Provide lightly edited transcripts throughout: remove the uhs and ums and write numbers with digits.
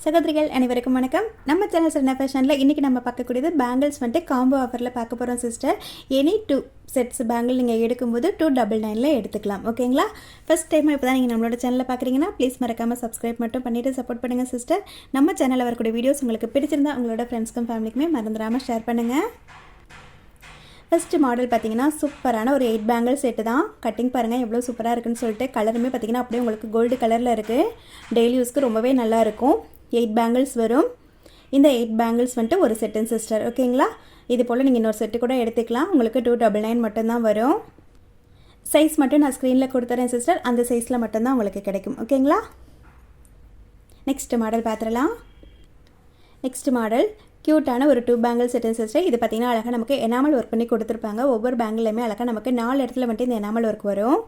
சகோதரிகள் அனைவருக்கும் வணக்கம். நம்ம சேனல் சரணா ஃபேஷனில் இன்றைக்கி நம்ம பார்க்கக்கூடியது பேங்கிள்ஸ் வந்துட்டு காம்போ ஆஃபரில் பார்க்க போகிறோம் சிஸ்டர். எனி 2 செட்ஸ் பேங்கிள் நீங்கள் எடுக்கும்போது 299 எடுத்துக்கலாம். ஓகேங்களா? ஃபஸ்ட் டைம் இப்போ தான் நீங்கள் நம்மளோட சேனலில் பார்க்குறீங்கன்னா ப்ளீஸ் மறக்காமல் சப்ஸ்கிரைப் மட்டும் பண்ணிவிட்டு சப்போர்ட் பண்ணுங்கள் சிஸ்டர். நம்ம சேனலில் வரக்கூடிய வீடியோஸ் உங்களுக்கு பிடிச்சிருந்தா உங்களோட ஃப்ரெண்ட்ஸ்க்கும் ஃபேமிலிக்குமே மறந்துடாமல் ஷேர் பண்ணுங்கள். ஃபஸ்ட்டு மாடல் பார்த்தீங்கன்னா சூப்பரான ஒரு 8 பேங்கிள் செட்டு தான். கட்டிங் பாருங்கள் எவ்வளோ சூப்பராக இருக்குன்னு சொல்லிட்டு கலருமே பார்த்தீங்கன்னா அப்படியே உங்களுக்கு கோல்டு கலரில் இருக்குது. டெய்லி யூஸ்க்கு ரொம்பவே நல்லாயிருக்கும். 8 பேங்கிள்ஸ் வரும். இந்த 8 பேங்கிள்ஸ் வந்துட்டு ஒரு செட்டுன்னு சிஸ்டர். ஓகேங்களா? இது போல் நீங்கள் இன்னொரு செட்டு கூட எடுத்துக்கலாம். உங்களுக்கு 299 மட்டும்தான் வரும். சைஸ் மட்டும் நான் ஸ்க்ரீனில் கொடுத்துறேன் சிஸ்டர். அந்த சைஸில் மட்டும்தான் உங்களுக்கு கிடைக்கும். ஓகேங்களா? நெக்ஸ்ட் மாடல் பார்த்துடலாம். நெக்ஸ்ட் மாடல் க்யூட்டான ஒரு 2 பேங்கிள் செட்டுன்னு சிஸ்டர். இது பார்த்திங்கன்னா அழகாக நமக்கு எனாமல் ஒர்க் பண்ணி கொடுத்துருப்பாங்க. ஒவ்வொரு பேங்கிளுமே அழகாக நமக்கு 4 இடத்துல மட்டும் இந்த எனாமல் ஒர்க் வரும்.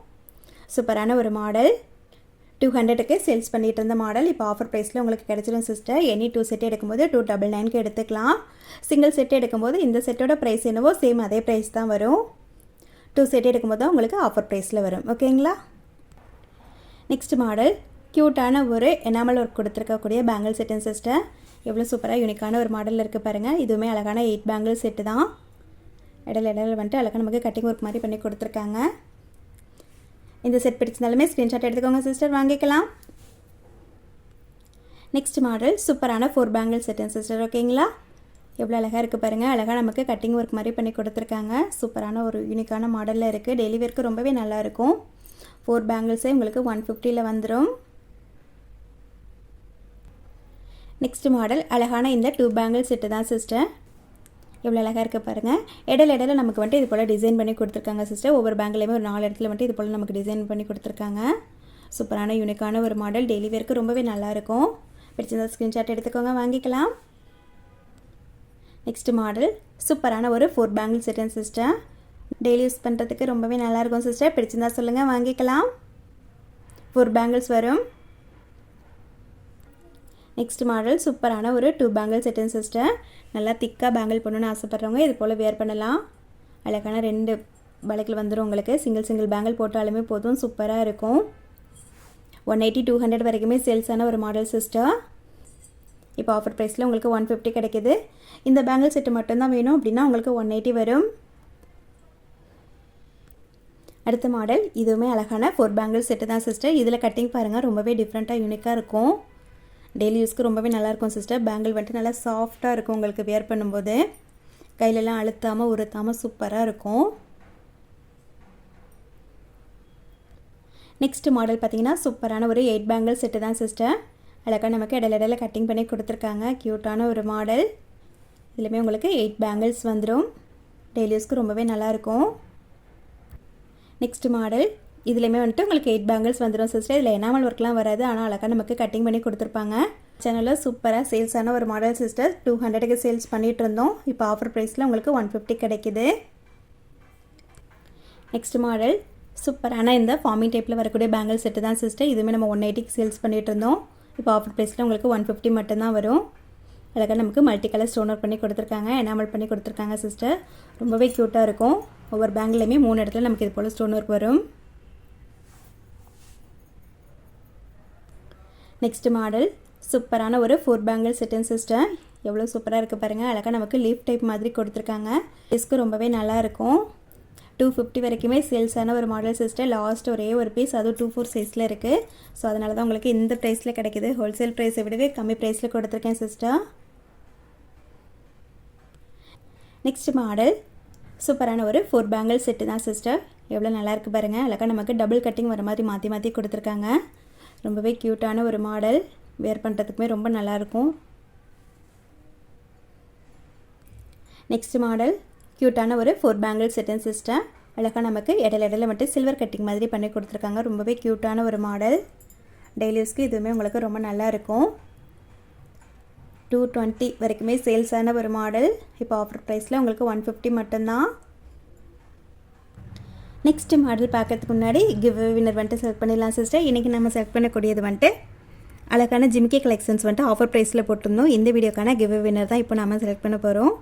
சூப்பரான ஒரு மாடல். 200க்கு சேல்ஸ் பண்ணிட்டு இருந்த மாடல் இப்போ ஆஃபர் ப்ரைஸில் உங்களுக்கு கிடச்சிடும் சிஸ்டர். எனி 2 செட் எடுக்கும்போது 299க்கு எடுத்துக்கலாம். சிங்கிள் செட் எடுக்கும்போது இந்த செட்டோட ப்ரைஸ் என்னவோ சேம் அதே ப்ரைஸ் தான் வரும். 2 செட் எடுக்கும்போது தான் உங்களுக்கு ஆஃபர் ப்ரைஸில் வரும். ஓகேங்களா? நெக்ஸ்ட் மாடல் க்யூட்டான ஒரு எனாமல் ஒர்க் கொடுத்துருக்கக்கூடிய பேங்கிள் செட்டுன்னு சிஸ்டர். எவ்வளோ சூப்பராக யூனிக்கான ஒரு மாடலில் இருக்குது பாருங்கள். இதுவுமே அழகான 8 பேங்கிள் செட்டு தான். இடையில வந்துட்டு அழகாக நமக்கு கட்டிங் ஒர்க் மாதிரி பண்ணி கொடுத்துருக்காங்க. இந்த செட் பிடிச்சிருந்தாலுமே ஸ்க்ரீன்ஷாட் எடுத்துக்கோங்க சிஸ்டர், வாங்கிக்கலாம். நெக்ஸ்ட் மாடல் சூப்பரான 4 பேங்கிள் செட்டுன்னு சிஸ்டர். ஓகேங்களா? எவ்வளோ அழகாக இருக்குது பாருங்கள். அழகாக நமக்கு கட்டிங் ஒர்க் மாதிரி பண்ணி கொடுத்துருக்காங்க. சூப்பரான ஒரு யூனிக்கான மாடலில் இருக்குது. டெய்லி வேர்க்கு ரொம்பவே நல்லாயிருக்கும். 4 பேங்கிள்ஸே உங்களுக்கு 150ல் வந்துடும். நெக்ஸ்ட் மாடல் அழகான இந்த 2 பேங்கிள் செட்டு தான் சிஸ்டர். எவ்வளோ அழகாக இருக்குது பாருங்கள். இடையில நமக்கு வந்துட்டு இது போல் டிசைன் பண்ணி கொடுத்துருக்காங்க சிஸ்டர். ஒவ்வொரு பேங்கிலையுமே ஒரு 4 இடத்துல வந்துட்டு இது போல் நமக்கு டிசைன் பண்ணி கொடுத்துருக்காங்க. சூப்பரான யூனிக்கான ஒரு மாடல். டெய்லி வேர்க்கு ரொம்பவே நல்லாயிருக்கும். பிடிச்சிருந்தா ஸ்க்ரீன்ஷாட் எடுத்துக்கோங்க, வாங்கிக்கலாம். நெக்ஸ்ட் மாடல் சூப்பரான ஒரு 4 பேங்கிள் செட்டுன்னு சிஸ்டர். டெய்லி யூஸ் பண்ணுறதுக்கு ரொம்பவே நல்லாயிருக்கும் சிஸ்டர். பிடிச்சிருந்தா சொல்லுங்கள், வாங்கிக்கலாம். 4 பேங்கிள்ஸ் வரும். நெக்ஸ்ட் மாடல் சூப்பரான ஒரு 2 பேங்கிள் செட்டுன்னு சிஸ்டர். நல்லா திக்காக பேங்கிள் பண்ணணுன்னு ஆசைப்பட்றவங்க இது போல் வேர் பண்ணலாம். அழகான 2 வளைக்கல் வந்துடும் உங்களுக்கு. சிங்கிள் பேங்கிள் போட்டாலுமே போதும், சூப்பராக இருக்கும். 180 200 வரைக்குமே சேல்ஸான ஒரு மாடல் சிஸ்டர். இப்போ ஆஃபர் ப்ரைஸில் உங்களுக்கு 150 கிடைக்கிது. இந்த பேங்கிள் செட்டு மட்டும்தான் வேணும் அப்படின்னா உங்களுக்கு 180 வரும். அடுத்த மாடல் இதுவுமே அழகான 4 பேங்கிள் செட்டு தான் சிஸ்டர். இதில் கட்டிங் பாருங்கள் ரொம்பவே டிஃப்ரெண்ட்டாக யூனிக்காக இருக்கும். டெய்லி யூஸ்க்கு ரொம்பவே நல்லாயிருக்கும் சிஸ்டர். பேங்கிள் வந்துட்டு நல்லா சாஃப்டாக இருக்கும் உங்களுக்கு வேர் பண்ணும்போது. கையிலலாம் அழுத்தாமல் உறுத்தாமல் சூப்பராக இருக்கும். நெக்ஸ்ட் மாடல் பார்த்திங்கன்னா சூப்பரான ஒரு 8 பேங்கிள் செட்டு தான் சிஸ்டர். அழகாக நமக்கு இடையில கட்டிங் பண்ணி கொடுத்துருக்காங்க. க்யூட்டான ஒரு மாடல். இதுலேயுமே உங்களுக்கு 8 பேங்கிள்ஸ் வந்துடும். டெய்லி யூஸ்க்கு ரொம்பவே நல்லாயிருக்கும். நெக்ஸ்ட் மாடல் இதுலேயுமே வந்துட்டு உங்களுக்கு 8 பேங்கிள்ஸ் வந்துடும் சிஸ்டர். இதில் எனாமல் ஒர்க்லாம் வராது, ஆனால் அழகாக நமக்கு கட்டிங் பண்ணி கொடுத்துருப்பாங்க. சேனலில் சூப்பராக சேல்ஸான ஒரு மாடல் சிஸ்டர். 200க்கு சேல்ஸ் பண்ணிகிட்டு இருந்தோம். இப்போ ஆஃபர் ப்ரைஸில் உங்களுக்கு 150 கிடைக்கிது. நெக்ஸ்ட் மாடல் சூப்பரான இந்த ஃபார்மிங் டைப்பில் வரக்கூடிய பேங்கிள் செட்டு தான் சிஸ்டர். இதுவுமே நம்ம 180க்கு சேல்ஸ் பண்ணிகிட்டு இருந்தோம். இப்போ ஆஃபர் ப்ரைஸில் உங்களுக்கு 150 மட்டும்தான் வரும். அழகாக நமக்கு மல்டி கலர் ஸ்டோன் ஒர்க் பண்ணி கொடுத்துருக்காங்க, எனாமல் பண்ணி கொடுத்துருக்காங்க சிஸ்டர். ரொம்பவே க்யூட்டாக இருக்கும். ஒவ்வொரு பேங்கிலையுமே 3 இடத்துல நமக்கு இது போல் ஸ்டோன் ஒர்க் வரும். நெக்ஸ்ட் மாடல் சூப்பரான ஒரு 4 பேங்கிள் செட்டுன்னு சிஸ்டர். எவ்வளோ சூப்பராக இருக்குது பாருங்கள். அழகாக நமக்கு லீஃப் டைப் மாதிரி கொடுத்துருக்காங்க. ப்ரைஸ்க்கு ரொம்பவே நல்லாயிருக்கும். 250 வரைக்குமே சேல்ஸான ஒரு மாடல் சிஸ்டர். லாஸ்ட் ஒரே ஒரு பீஸ் அதுவும் 2/4 சைஸில் இருக்குது. ஸோ அதனால தான் உங்களுக்கு இந்த ப்ரைஸில் கிடைக்கிது. ஹோல்சேல் ப்ரைஸை விடவே கம்மி ப்ரைஸில் கொடுத்துருக்கேன் சிஸ்டர். நெக்ஸ்ட் மாடல் சூப்பரான ஒரு 4 பேங்கிள் செட்டு தான் சிஸ்டர். எவ்வளோ நல்லாயிருக்கு பாருங்கள். அழகாக நமக்கு டபுள் கட்டிங் வர மாதிரி மாற்றி கொடுத்துருக்காங்க. ரொம்பவே க்யூட்டான ஒரு மாடல். வேர் பண்ணுறதுக்குமே ரொம்ப நல்லாயிருக்கும். நெக்ஸ்ட் மாடல் க்யூட்டான ஒரு 4 பேங்கிள் செட்டுன்னு சிஸ்டர். அழகாக நமக்கு இடையில மட்டும் சில்வர் கட்டிங் மாதிரி பண்ணி கொடுத்துருக்காங்க. ரொம்பவே க்யூட்டான ஒரு மாடல். டெய்லி யூஸ்க்கு இதுவுமே உங்களுக்கு ரொம்ப நல்லாயிருக்கும். 220 வரைக்குமே சேல்ஸான ஒரு மாடல். இப்போ ஆஃபர் ப்ரைஸில் உங்களுக்கு 150 மட்டும்தான். நெக்ஸ்ட் மாடல் பார்க்கறதுக்கு முன்னாடி கிவ் வின்னர் வந்துட்டு செலக்ட் பண்ணிடலாம் சிஸ்டர். இன்றைக்கி நம்ம செலக்ட் பண்ணக்கூடியது வந்துட்டு அழகான ஜிமிக்கி கலெக்ஷன்ஸ் வந்துட்டு ஆஃபர் ப்ரைஸில் போட்டிருந்தோம். இந்த வீடியோக்கான கிவ் வின்னர் தான் இப்போ நம்ம செலக்ட் பண்ண போகிறோம்.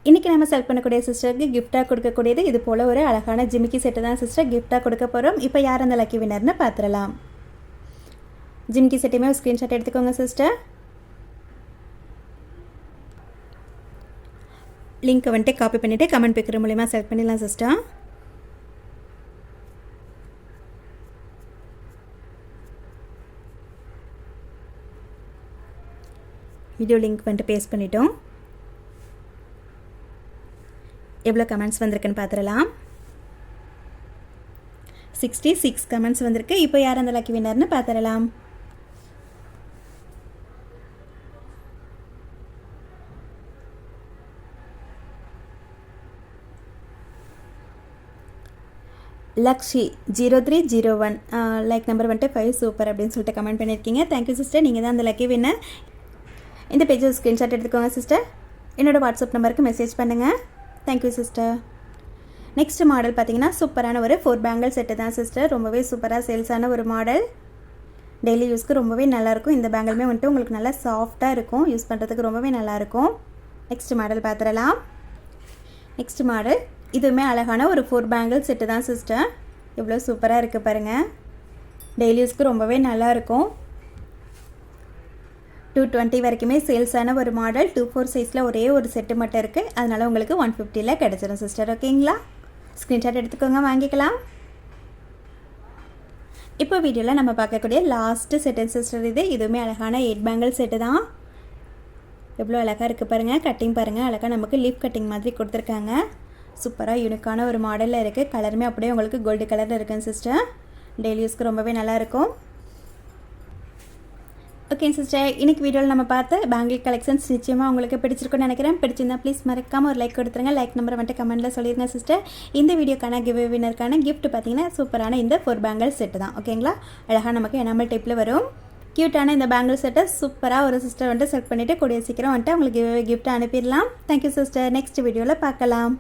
இன்றைக்கி நம்ம செலக்ட் பண்ணக்கூடிய சிஸ்டருக்கு கிஃப்ட்டாக கொடுக்கக்கூடியது இது போல் ஒரு அழகான ஜிமிக்கி செட்டு தான் சிஸ்டர் கிஃப்ட்டாக கொடுக்க போகிறோம். இப்போ யார் அந்த லக்கி வின்னர்னு பார்த்துடலாம். ஜிமிக்கி செட்டையுமே ஒரு ஸ்க்ரீன்ஷாட் எடுத்துக்கோங்க சிஸ்டர். லிங்க்கை வந்துட்டு காப்பி பண்ணிவிட்டு கமெண்ட் பிக்கர் மூலிமா செலக்ட் பண்ணிடலாம் சிஸ்டர். வீடியோ லிங்க் வந்துட்டு பேஸ்ட் பண்ணிட்டோம். எவ்வளோ கமெண்ட்ஸ் வந்திருக்குன்னு பார்த்துடலாம். 66 கமெண்ட்ஸ் வந்திருக்கு. இப்போ யார் அந்த லக்கி வின்னர்னு பார்த்துடலாம். லக்ஷி 0301 லைக் நம்பர் வந்துட்டு 5 சூப்பர் அப்படின்னு சொல்லிட்டு கமெண்ட் பண்ணியிருக்கீங்க. Thank you sister. நீங்கள் தான் அந்த லக்கி வின்னர். இந்த பேஜை ஸ்க்ரீன்ஷாட் எடுத்துக்கோங்க சிஸ்டர். என்னோடய வாட்ஸ்அப் நம்பருக்கு மெசேஜ் பண்ணுங்கள். Thank you sister. நெக்ஸ்ட் மாடல் பார்த்தீங்கன்னா சூப்பரான ஒரு 4 பேங்கிள் செட்டு தான் சிஸ்டர். ரொம்பவே சூப்பராக சேல்ஸான ஒரு மாடல். டெய்லி யூஸ்க்கு ரொம்பவே நல்லாயிருக்கும். இந்த பேங்கிளுமே வந்துட்டு உங்களுக்கு நல்லா சாஃப்டாக இருக்கும். யூஸ் பண்ணுறதுக்கு ரொம்பவே நல்லாயிருக்கும். நெக்ஸ்ட் மாடல் பார்த்துடலாம். நெக்ஸ்ட் மாடல் இதுவுமே அழகான ஒரு 4 பேங்கிள் செட்டு தான் சிஸ்டர். எவ்வளோ சூப்பராக இருக்குது பாருங்கள். டெய்லி யூஸ்க்கு ரொம்பவே நல்லாயிருக்கும். 220 வரைக்குமே சேல்ஸான ஒரு மாடல். 24 சைஸில் ஒரே ஒரு செட்டு மட்டும் இருக்குது. அதனால் உங்களுக்கு 150ல் கிடச்சிடும் சிஸ்டர். ஓகேங்களா? ஸ்க்ரீன்ஷாட் எடுத்துக்கோங்க, வாங்கிக்கலாம். இப்போ வீடியோவில் நம்ம பார்க்கக்கூடிய லாஸ்ட்டு செட்டு சிஸ்டர் இதுவுமே அழகான 8 பேங்கிள் செட்டு தான். எவ்வளோ அழகாக இருக்குது பாருங்கள். கட்டிங் பாருங்கள், அழகாக நமக்கு லீஃப் கட்டிங் மாதிரி கொடுத்துருக்காங்க. சூப்பராக யூனிக்கான ஒரு மாடலில் இருக்குது. கலருமே அப்படியே உங்களுக்கு கோல்டு கலரில் இருக்குங்க சிஸ்டர். டெய்லி யூஸ்க்கு ரொம்பவே நல்லாயிருக்கும். ஓகே சிஸ்டர், இன்றைக்கி வீடியோவில் நம்ம பார்த்த பேங்கிள் கலெக்ஷன்ஸ் நிச்சயமாக உங்களுக்கு பிடிச்சிருக்குன்னு நினைக்கிறேன். பிடிச்சிருந்தா ப்ளீஸ் மறக்காமல் ஒரு லைக் கொடுத்துருங்க. லைக் நம்பரை வந்துட்டு கமெண்ட்டில் சொல்லிடுங்க சிஸ்டர். இந்த வீடியோக்கான கிவ் வினருக்கான கிஃப்ட் பார்த்தீங்கன்னா சூப்பரான இந்த 4 பேங்கிள் செட்டு தான். ஓகேங்களா? அழகாக நமக்கு எனாமல் டைப்பில் வரும். க்யூட்டான இந்த பேங்கிள் செட்டை சூப்பராக ஒரு சிஸ்டர் வந்துட்டு செலக்ட் பண்ணிவிட்டு கூடிய சீக்கிரம் வந்துட்டு அவங்களுக்கு கிஃப்ட் அனுப்பிடலாம். Thank you sister. நெக்ஸ்ட் வீடியோவில் பார்க்கலாம்.